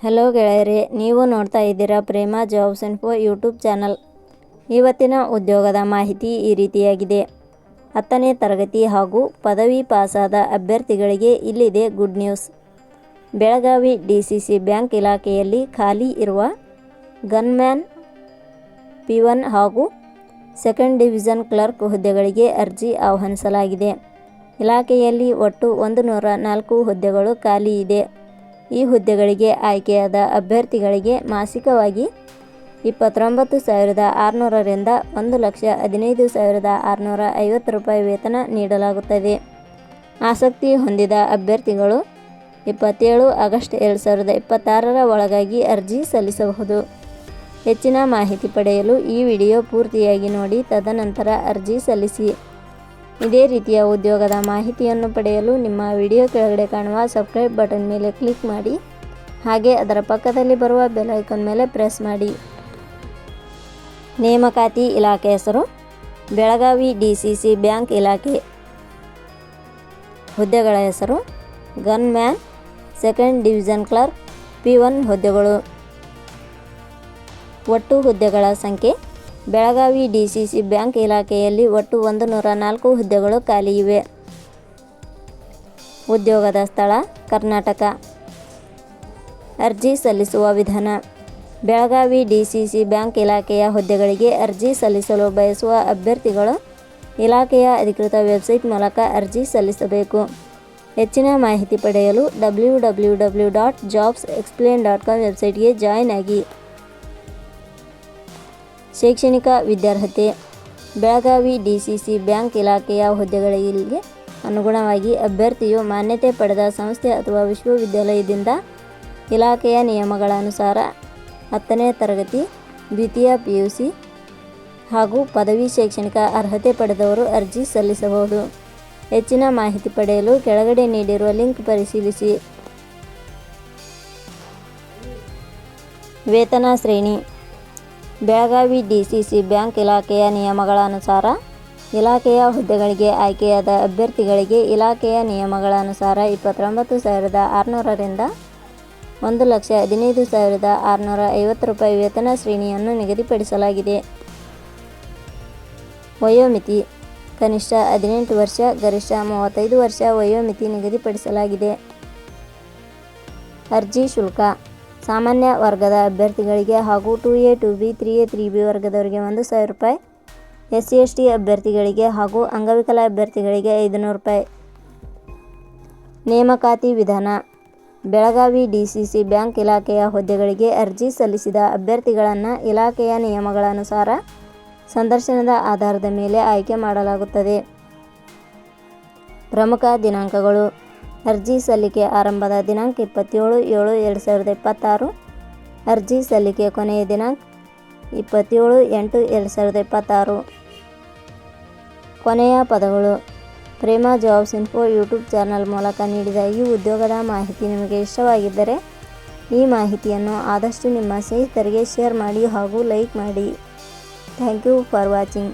Hello ಗೆಳೆಯರೇ, ನೀವು ನೋಡ್ತಾ ಇದ್ದೀರಾ ಪ್ರೇಮ ಜಾಬ್ಸ್ ಇನ್ಫೋ ಯೂಟ್ಯೂಬ್ ಚಾನಲ್. ಇವತ್ತಿನ ಉದ್ಯೋಗದ ಮಾಹಿತಿ ಈ ರೀತಿಯಾಗಿದೆ. 10ನೇ ತರಗತಿ ಹಾಗೂ ಪದವಿ ಪಾಸಾದ ಅಭ್ಯರ್ಥಿಗಳಿಗೆ ಇಲ್ಲಿದೆ good news. Belagavi DCC bank ಇಲಾಖೆಯಲ್ಲಿ ಖಾಲಿ ಇರುವ ಗನ್ಮ್ಯಾನ್, P1 ಹಾಗೂ ಸೆಕೆಂಡ್ ಡಿವಿಷನ್ ಕ್ಲರ್ಕ್ ಹುದ್ದೆಗಳಿಗೆ ಅರ್ಜಿ ಆಹ್ವಾನಿಸಲಾಗಿದೆ. ಇಲಾಖೆಯಲ್ಲಿ ಒಟ್ಟು 104 ಹುದ್ದೆಗಳು ಖಾಲಿ ಇದೆ. ಈ ಹುದ್ದೆಗಳಿಗೆ ಆಯ್ಕೆಯಾದ ಅಭ್ಯರ್ಥಿಗಳಿಗೆ ಮಾಸಿಕವಾಗಿ 29,600 ರಿಂದ 1,15,650 ರೂಪಾಯಿ ವೇತನ ನೀಡಲಾಗುತ್ತದೆ. ಆಸಕ್ತಿ ಹೊಂದಿದ ಅಭ್ಯರ್ಥಿಗಳು 27 ಆಗಸ್ಟ್ 2026 ಒಳಗಾಗಿ ಅರ್ಜಿ ಸಲ್ಲಿಸಬಹುದು. ಹೆಚ್ಚಿನ ಮಾಹಿತಿ ಪಡೆಯಲು ಈ ವಿಡಿಯೋ ಪೂರ್ತಿಯಾಗಿ ನೋಡಿ, ತದನಂತರ ಅರ್ಜಿ ಸಲ್ಲಿಸಿ. ಇದೇ ರೀತಿಯ ಉದ್ಯೋಗದ ಮಾಹಿತಿಯನ್ನು ಪಡೆಯಲು ನಿಮ್ಮ ವಿಡಿಯೋ ಕೆಳಗಡೆ ಕಾಣುವ ಸಬ್ಸ್ಕ್ರೈಬ್ ಬಟನ್ ಮೇಲೆ ಕ್ಲಿಕ್ ಮಾಡಿ, ಹಾಗೆ ಅದರ ಪಕ್ಕದಲ್ಲಿ ಬರುವ ಬೆಲ್ ಐಕಾನ್ ಮೇಲೆ ಪ್ರೆಸ್ ಮಾಡಿ. ನೇಮಕಾತಿ ಇಲಾಖೆ ಹೆಸರು ಬೆಳಗಾವಿ DCC ಬ್ಯಾಂಕ್ ಇಲಾಖೆ. ಹುದ್ದೆಗಳ ಹೆಸರು gunman, second division clerk, P1 ಹುದ್ದೆಗಳು. ಒಟ್ಟು ಹುದ್ದೆಗಳ ಸಂಖ್ಯೆ ಬೆಳಗಾವಿ DCC ಬ್ಯಾಂಕ್ ಇಲಾಖೆಯಲ್ಲಿ ಒಟ್ಟು 104 ಹುದ್ದೆಗಳು ಖಾಲಿ ಇವೆ. ಉದ್ಯೋಗದ ಸ್ಥಳ ಕರ್ನಾಟಕ. ಅರ್ಜಿ ಸಲ್ಲಿಸುವ ವಿಧಾನ: ಬೆಳಗಾವಿ DCC ಬ್ಯಾಂಕ್ ಇಲಾಖೆಯ ಹುದ್ದೆಗಳಿಗೆ ಅರ್ಜಿ ಸಲ್ಲಿಸಲು ಬಯಸುವ ಅಭ್ಯರ್ಥಿಗಳು ಇಲಾಖೆಯ ಅಧಿಕೃತ ವೆಬ್ಸೈಟ್ ಮೂಲಕ ಅರ್ಜಿ ಸಲ್ಲಿಸಬೇಕು. ಹೆಚ್ಚಿನ ಮಾಹಿತಿ ಪಡೆಯಲು www.jobsexplain.com ವೆಬ್ಸೈಟ್ಗೆ ಜಾಯಿನ್ ಆಗಿ. ಶೈಕ್ಷಣಿಕ ವಿದ್ಯಾರ್ಹತೆ: ಬೆಳಗಾವಿ DCC ಬ್ಯಾಂಕ್ ಇಲಾಖೆಯ ಹುದ್ದೆಗಳಿಗೆ ಅನುಗುಣವಾಗಿ ಅಭ್ಯರ್ಥಿಯು ಮಾನ್ಯತೆ ಪಡೆದ ಸಂಸ್ಥೆ ಅಥವಾ ವಿಶ್ವವಿದ್ಯಾಲಯದಿಂದ ಇಲಾಖೆಯ ನಿಯಮಗಳ ಅನುಸಾರ 10ನೇ ತರಗತಿ, ದ್ವಿತೀಯ PUC ಹಾಗೂ ಪದವಿ ಶೈಕ್ಷಣಿಕ ಅರ್ಹತೆ ಪಡೆದವರು ಅರ್ಜಿ ಸಲ್ಲಿಸಬಹುದು. ಹೆಚ್ಚಿನ ಮಾಹಿತಿ ಪಡೆಯಲು ಕೆಳಗಡೆ ನೀಡಿರುವ ಲಿಂಕ್ ಪರಿಶೀಲಿಸಿ. ವೇತನ ಶ್ರೇಣಿ: ಬೆಳಗಾವಿ DCC ಬ್ಯಾಂಕ್ ಇಲಾಖೆಯ ನಿಯಮಗಳ ಅನುಸಾರ ಇಲಾಖೆಯ ಹುದ್ದೆಗಳಿಗೆ ಆಯ್ಕೆಯಾದ ಅಭ್ಯರ್ಥಿಗಳಿಗೆ ಇಲಾಖೆಯ ನಿಯಮಗಳ ಅನುಸಾರ 29,600 ರಿಂದ 1,15,650 ರೂಪಾಯಿ ವೇತನ ಶ್ರೇಣಿಯನ್ನು ನಿಗದಿಪಡಿಸಲಾಗಿದೆ. ವಯೋಮಿತಿ: ಕನಿಷ್ಠ 18 ವರ್ಷ, ಗರಿಷ್ಠ 35 ವರ್ಷ ವಯೋಮಿತಿ ನಿಗದಿಪಡಿಸಲಾಗಿದೆ. ಅರ್ಜಿ ಶುಲ್ಕ: ಸಾಮಾನ್ಯ ವರ್ಗದ ಅಭ್ಯರ್ಥಿಗಳಿಗೆ ಹಾಗೂ 2A, 2B, 3A, 3B ವರ್ಗದವರಿಗೆ 1,000 ರೂಪಾಯಿ, SC/ST ಅಭ್ಯರ್ಥಿಗಳಿಗೆ ಹಾಗೂ ಅಂಗವಿಕಲ ಅಭ್ಯರ್ಥಿಗಳಿಗೆ 500 ರೂಪಾಯಿ. ನೇಮಕಾತಿ ವಿಧಾನ: ಬೆಳಗಾವಿ DCC ಬ್ಯಾಂಕ್ ಇಲಾಖೆಯ ಹುದ್ದೆಗಳಿಗೆ ಅರ್ಜಿ ಸಲ್ಲಿಸಿದ ಅಭ್ಯರ್ಥಿಗಳನ್ನು ಇಲಾಖೆಯ ನಿಯಮಗಳ ಅನುಸಾರ ಸಂದರ್ಶನದ ಆಧಾರದ ಮೇಲೆ ಆಯ್ಕೆ ಮಾಡಲಾಗುತ್ತದೆ. ಪ್ರಮುಖ ದಿನಾಂಕಗಳು: ಅರ್ಜಿ ಸಲ್ಲಿಕೆ ಆರಂಭದ ದಿನಾಂಕ 27/7/2026. ಅರ್ಜಿ ಸಲ್ಲಿಕೆ ಕೊನೆಯ ದಿನಾಂಕ 27/8/2026. ಕೊನೆಯ ಪದಗಳು: ಪ್ರೇಮ ಜಾಬ್ಸ್ ಇನ್ಫೋ ಯೂಟ್ಯೂಬ್ ಚಾನಲ್ ಮೂಲಕ ನೀಡಿದ ಈ ಉದ್ಯೋಗದ ಮಾಹಿತಿ ನಿಮಗೆ ಇಷ್ಟವಾಗಿದ್ದರೆ ಈ ಮಾಹಿತಿಯನ್ನು ಆದಷ್ಟು ನಿಮ್ಮ ಸ್ನೇಹಿತರಿಗೆ ಶೇರ್ ಮಾಡಿ ಹಾಗೂ ಲೈಕ್ ಮಾಡಿ. Thank you for watching.